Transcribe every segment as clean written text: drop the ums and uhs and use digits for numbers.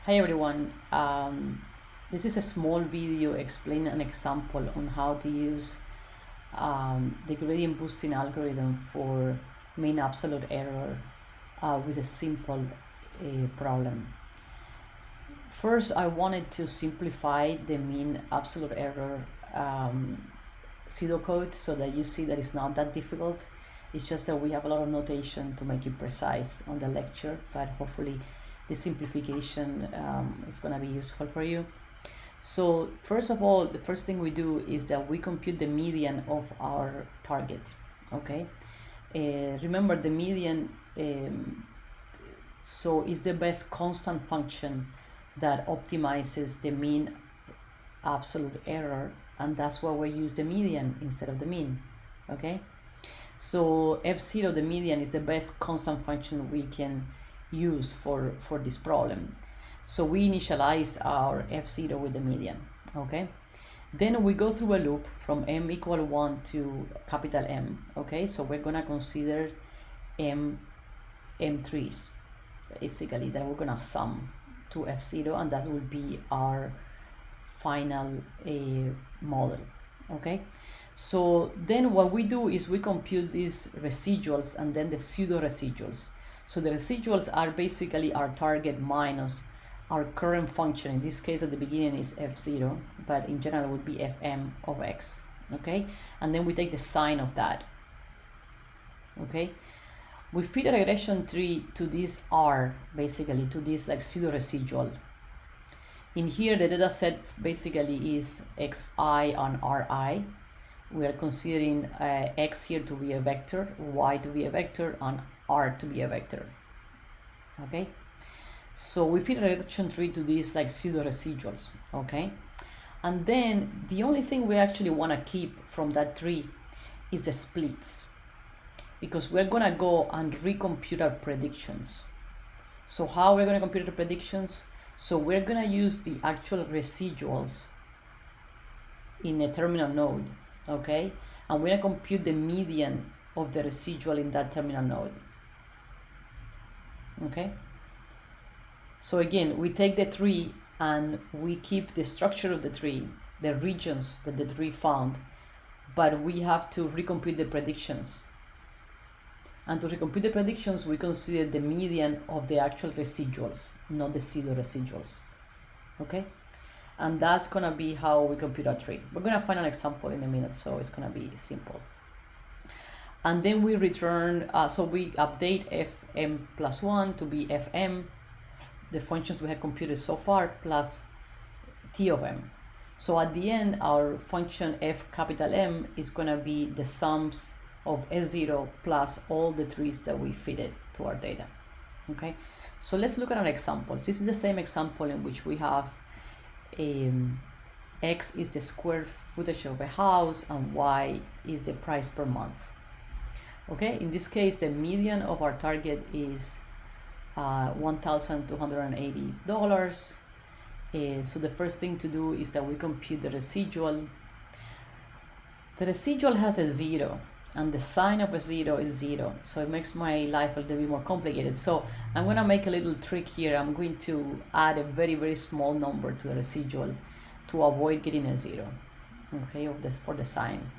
Hi everyone. This is a small video explaining an example on how to use the gradient boosting algorithm for mean absolute error with a simple problem. First, I wanted to simplify the mean absolute error pseudocode so that you see that it's not that difficult. It's just that we have a lot of notation to make it precise on the lecture, but hopefully the simplification is going to be useful for you. So first of all, the first thing we do is that we compute the median of our target. Okay, remember the median so is the best constant function that optimizes the mean absolute error, and that's why we use the median instead of the mean. Okay, so f0, the median, is the best constant function we can use for this problem. So we initialize our f0 with the median. Okay, then we go through a loop from m equal 1 to capital M. Okay, so we're gonna consider m3s basically that we're gonna sum to f0, and that will be our final model. Okay, so then what we do is we compute these residuals and then the pseudo residuals. So the residuals are basically our target minus our current function. In this case, at the beginning is f0, but in general it would be fm of x. Okay, and then we take the sine of that. Okay, we feed a regression tree to this R, basically to this like pseudo residual. In here, the data set basically is xi and ri. We are considering x here to be a vector, y to be a vector, and r to be a vector. Okay, so we feed a reduction tree to these like pseudo residuals. Okay, and then the only thing we actually want to keep from that tree is the splits, because we're gonna go and recompute our predictions. So how we're gonna compute the predictions? So we're gonna use the actual residuals in a terminal node, okay? And we're gonna compute the median of the residual in that terminal node, okay? So again, we take the tree and we keep the structure of the tree, the regions that the tree found, but we have to recompute the predictions. And to recompute the predictions, we consider the median of the actual residuals, not the pseudo residuals, okay? And that's gonna be how we compute our tree. We're gonna find an example in a minute, so it's gonna be simple. And then we return, so we update fm plus 1 to be fm, the functions we have computed so far, plus t of m. So at the end, our function f capital M is gonna be the sums of S0 plus all the trees that we feed it to our data. Okay, so let's look at an example. This is the same example in which we have x is the square footage of a house and y is the price per month. Okay, in this case, the median of our target is $1,280. So the first thing to do is that we compute the residual. The residual has a 0, and the sine of a 0 is 0, so it makes my life a little bit more complicated. So I'm going to make a little trick here. I'm going to add a very, very small number to the residual to avoid getting a 0, okay, for the sine.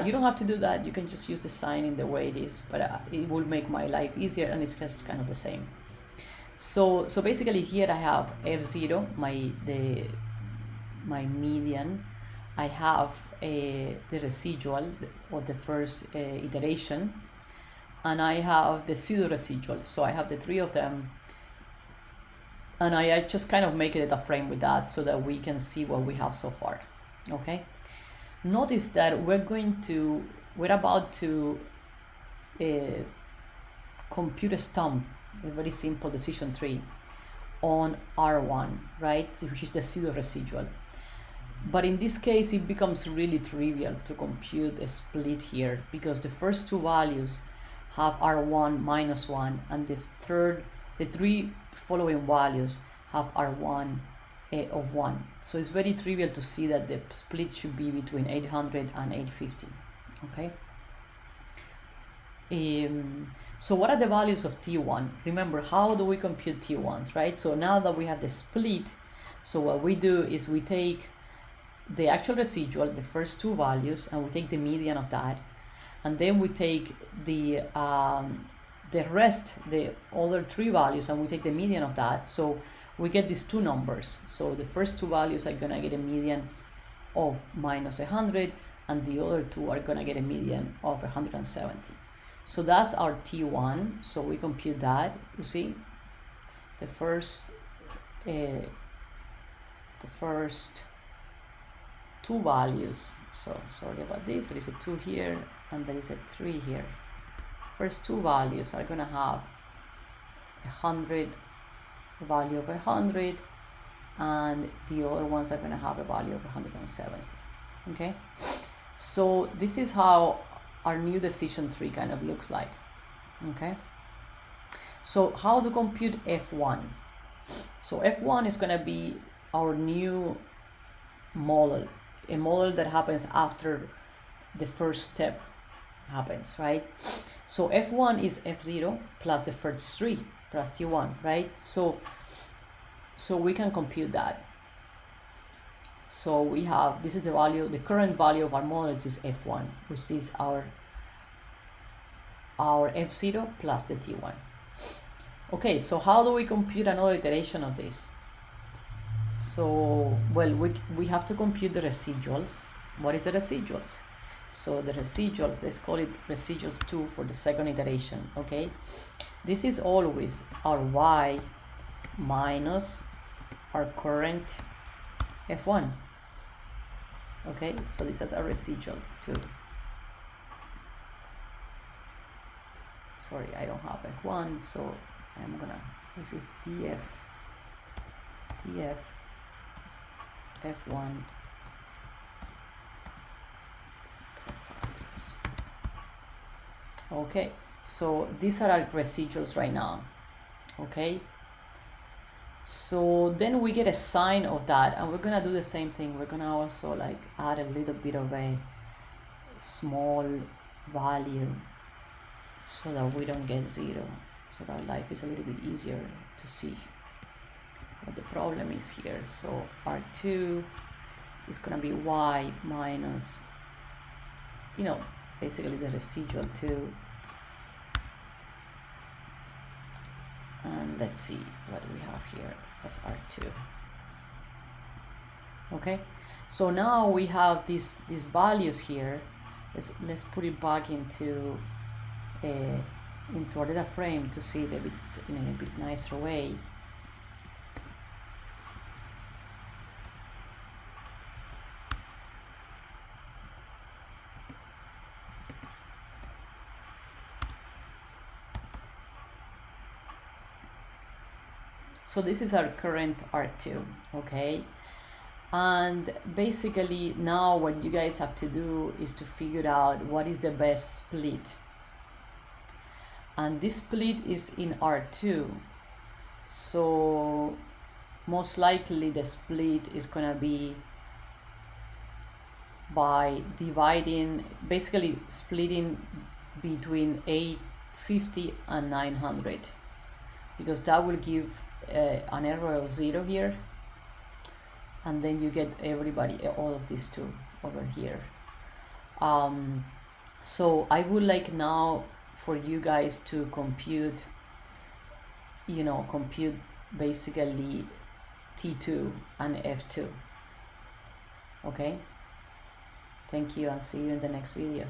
You don't have to do that. You can just use the sine in the way it is, but it will make my life easier, and it's just kind of the same. So basically here I have f0, my median. I have the residual of the first iteration, and I have the pseudo residual. So I have the three of them, and I just kind of make it a frame with that so that we can see what we have so far. Okay, notice that we're about to compute a stump, a very simple decision tree on R1, right, which is the pseudo residual. But in this case, it becomes really trivial to compute a split here, because the first two values have R1 minus 1, and the three following values have R1 of 1. So it's very trivial to see that the split should be between 800 and 850, okay? So what are the values of T1? Remember, how do we compute T1s, right? So now that we have the split, so what we do is we take the actual residual, the first two values, and we take the median of that, and then we take the rest, the other three values, and we take the median of that. So we get these two numbers. So the first two values are gonna get a median of minus 100, and the other two are gonna get a median of 170. So that's our T1. So we compute that. You see, the first two values. So sorry about this. There is a 2 here, and there is a 3 here. First two values are gonna have 100, a value of 100, and the other ones are gonna have a value of 170. Okay, so this is how our new decision tree kind of looks like. Okay, so how to compute F1? So F1 is gonna be our new model, a model that happens after the first step happens, right? So F1 is F0 plus the first 3 plus T1, right? So we can compute that. So we have, this is the value, the current value of our models is F1, which is our F0 plus the T1. Okay, so how do we compute another iteration of this? So, well, we have to compute the residuals. What is the residuals? So the residuals, let's call it residuals 2 for the second iteration, okay? This is always our y minus our current F1, okay? So this is a residual 2. Sorry, I don't have F1, so I'm gonna, this is df F1 okay. So these are our residuals right now, okay? So then we get a sign of that, and we're gonna do the same thing. We're gonna also like add a little bit of a small value so that we don't get 0, so that life is a little bit easier to see what the problem is here. So R2 is gonna be y minus, basically the residual 2. And let's see what we have here as R2. Okay, so now we have these values here. Let's put it back into our data frame to see it in a bit nicer way. So this is our current R2, okay? And basically now what you guys have to do is to figure out what is the best split. And this split is in R2. So most likely the split is gonna be by dividing, basically splitting between 850 and 900, because that will give an error of 0 here, and then you get all of these two over here. So I would like now for you guys to compute basically T2 and F2. Okay, thank you, and see you in the next video.